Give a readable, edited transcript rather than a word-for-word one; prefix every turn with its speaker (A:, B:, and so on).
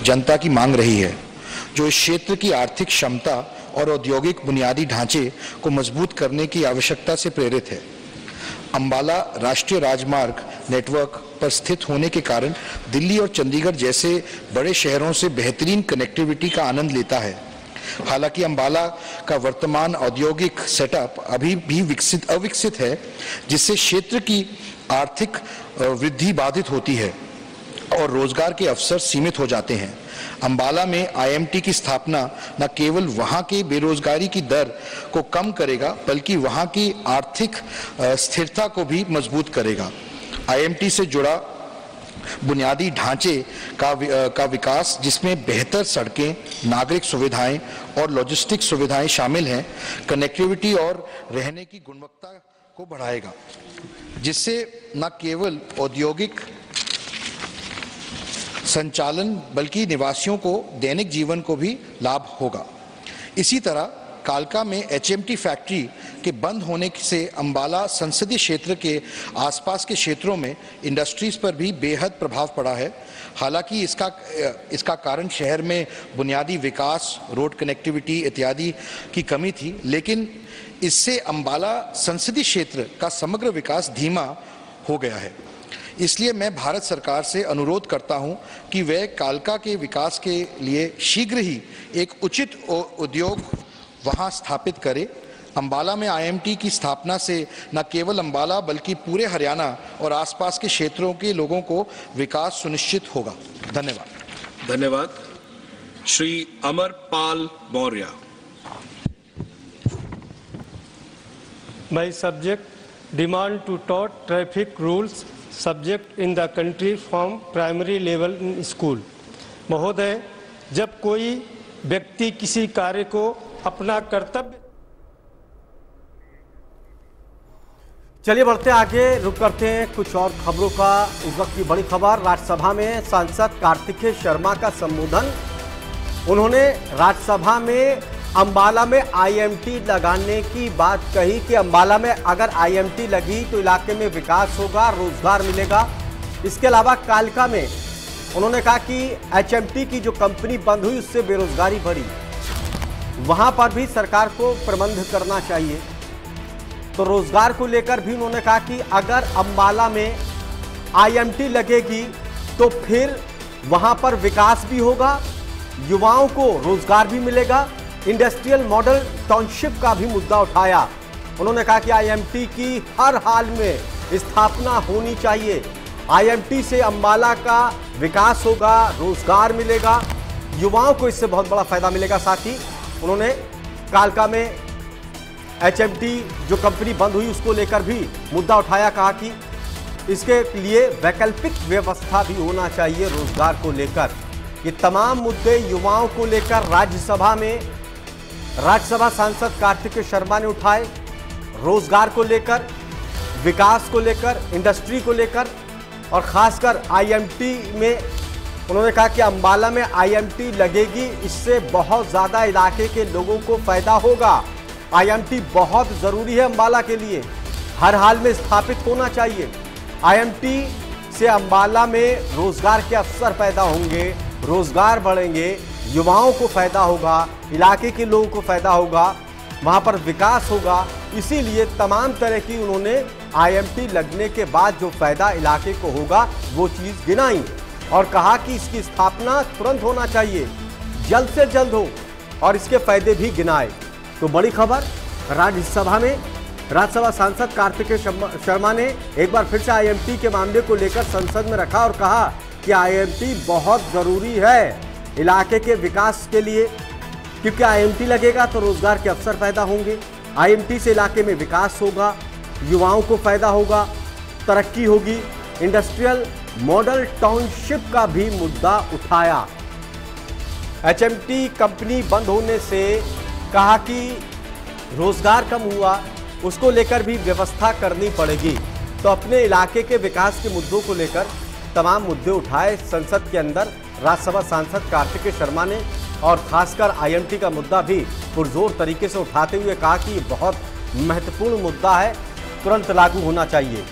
A: जनता की मांग रही है, जो इस क्षेत्र की आर्थिक क्षमता और औद्योगिक बुनियादी ढांचे को मजबूत करने की आवश्यकता से प्रेरित है। अंबाला राष्ट्रीय राजमार्ग नेटवर्क पर स्थित होने के कारण दिल्ली और चंडीगढ़ जैसे बड़े शहरों से बेहतरीन कनेक्टिविटी का आनंद लेता है। हालांकि अंबाला का वर्तमान औद्योगिक सेटअप अभी भी अविकसित है, जिससे क्षेत्र की आर्थिक वृद्धि बाधित होती है और रोजगार के अवसर सीमित हो जाते हैं। अंबाला में आईएमटी की स्थापना न केवल वहां की बेरोजगारी की दर को कम करेगा, बल्कि वहां की आर्थिक स्थिरता को भी मजबूत करेगा। आईएमटी से जुड़ा बुनियादी ढांचे का विकास, जिसमें बेहतर सड़कें, नागरिक सुविधाएं और लॉजिस्टिक सुविधाएं शामिल हैं, कनेक्टिविटी और रहने की गुणवत्ता को बढ़ाएगा, जिससे न केवल औद्योगिक संचालन बल्कि निवासियों को दैनिक जीवन को भी लाभ होगा। इसी तरह कालका में एचएमटी फैक्ट्री के बंद होने से अंबाला संसदीय क्षेत्र के आसपास के क्षेत्रों में इंडस्ट्रीज पर भी बेहद प्रभाव पड़ा है। हालांकि इसका कारण शहर में बुनियादी विकास, रोड कनेक्टिविटी इत्यादि की कमी थी, लेकिन इससे अंबाला संसदीय क्षेत्र का समग्र विकास धीमा हो गया है। इसलिए मैं भारत सरकार से अनुरोध करता हूं कि वह कालका के विकास के लिए शीघ्र ही एक उचित उद्योग वहां स्थापित करे। अंबाला में आईएमटी की स्थापना से न केवल अंबाला बल्कि पूरे हरियाणा और आसपास के क्षेत्रों के लोगों को विकास सुनिश्चित होगा। धन्यवाद।
B: धन्यवाद। Shri Amarpal Maurya.
C: My subject, demand to taught traffic rules subject in the country from primary level in school। महोदय, जब कोई व्यक्ति किसी कार्य को अपना कर्तव्य।
D: चलिए बढ़ते आगे, रुक करते हैं कुछ और खबरों का। इस वक्त की बड़ी खबर, राज्यसभा में सांसद कार्तिकेय शर्मा का संबोधन। उन्होंने राज्यसभा में अंबाला में आईएमटी लगाने की बात कही कि अंबाला में अगर आईएमटी लगी तो इलाके में विकास होगा, रोजगार मिलेगा। इसके अलावा कालका में उन्होंने कहा कि एचएमटी की जो कंपनी बंद हुई उससे बेरोजगारी बढ़ी, वहां पर भी सरकार को प्रबंध करना चाहिए। तो रोजगार को लेकर भी उन्होंने कहा कि अगर अंबाला में आईएमटी लगेगी तो फिर वहां पर विकास भी होगा, युवाओं को रोजगार भी मिलेगा। इंडस्ट्रियल मॉडल टाउनशिप का भी मुद्दा उठाया। उन्होंने कहा कि आईएमटी की हर हाल में स्थापना होनी चाहिए। आईएमटी से अंबाला का विकास होगा, रोजगार मिलेगा, युवाओं को इससे बहुत बड़ा फायदा मिलेगा। साथ ही उन्होंने कालका में एचएमटी जो कंपनी बंद हुई उसको लेकर भी मुद्दा उठाया। कहा कि इसके लिए वैकल्पिक व्यवस्था भी होना चाहिए रोजगार को लेकर। ये तमाम मुद्दे युवाओं को लेकर राज्यसभा सांसद कार्तिकेय शर्मा ने उठाए। रोजगार को लेकर, विकास को लेकर, इंडस्ट्री को लेकर और खासकर आईएमटी में उन्होंने कहा कि अंबाला में आईएमटी लगेगी, इससे बहुत ज़्यादा इलाके के लोगों को फायदा होगा। आईएमटी बहुत ज़रूरी है अंबाला के लिए, हर हाल में स्थापित होना चाहिए। आईएमटी से अंबाला में रोजगार के अवसर पैदा होंगे, रोजगार बढ़ेंगे, युवाओं को फायदा होगा, इलाके के लोगों को फायदा होगा, वहां पर विकास होगा। इसीलिए तमाम तरह की उन्होंने आईएमटी लगने के बाद जो फायदा इलाके को होगा वो चीज़ गिनाई और कहा कि इसकी स्थापना तुरंत होना चाहिए, जल्द से जल्द हो और इसके फायदे भी गिनाए। तो बड़ी खबर, राज्यसभा में राज्यसभा सांसद कार्तिकेय शर्मा ने एक बार फिर से आईएमटी के मामले को लेकर संसद में रखा और कहा कि आईएमटी बहुत ज़रूरी है इलाके के विकास के लिए, क्योंकि आईएमटी लगेगा तो रोजगार के अवसर पैदा होंगे, आईएमटी से इलाके में विकास होगा, युवाओं को फायदा होगा, तरक्की होगी। इंडस्ट्रियल मॉडल टाउनशिप का भी मुद्दा उठाया। एचएमटी कंपनी बंद होने से कहा कि रोजगार कम हुआ, उसको लेकर भी व्यवस्था करनी पड़ेगी। तो अपने इलाके के विकास के मुद्दों को लेकर तमाम मुद्दे उठाए संसद के अंदर राज्यसभा सांसद कार्तिकेय शर्मा ने और खासकर आईएमटी का मुद्दा भी पुरजोर तरीके से उठाते हुए कहा कि ये बहुत महत्वपूर्ण मुद्दा है, तुरंत लागू होना चाहिए।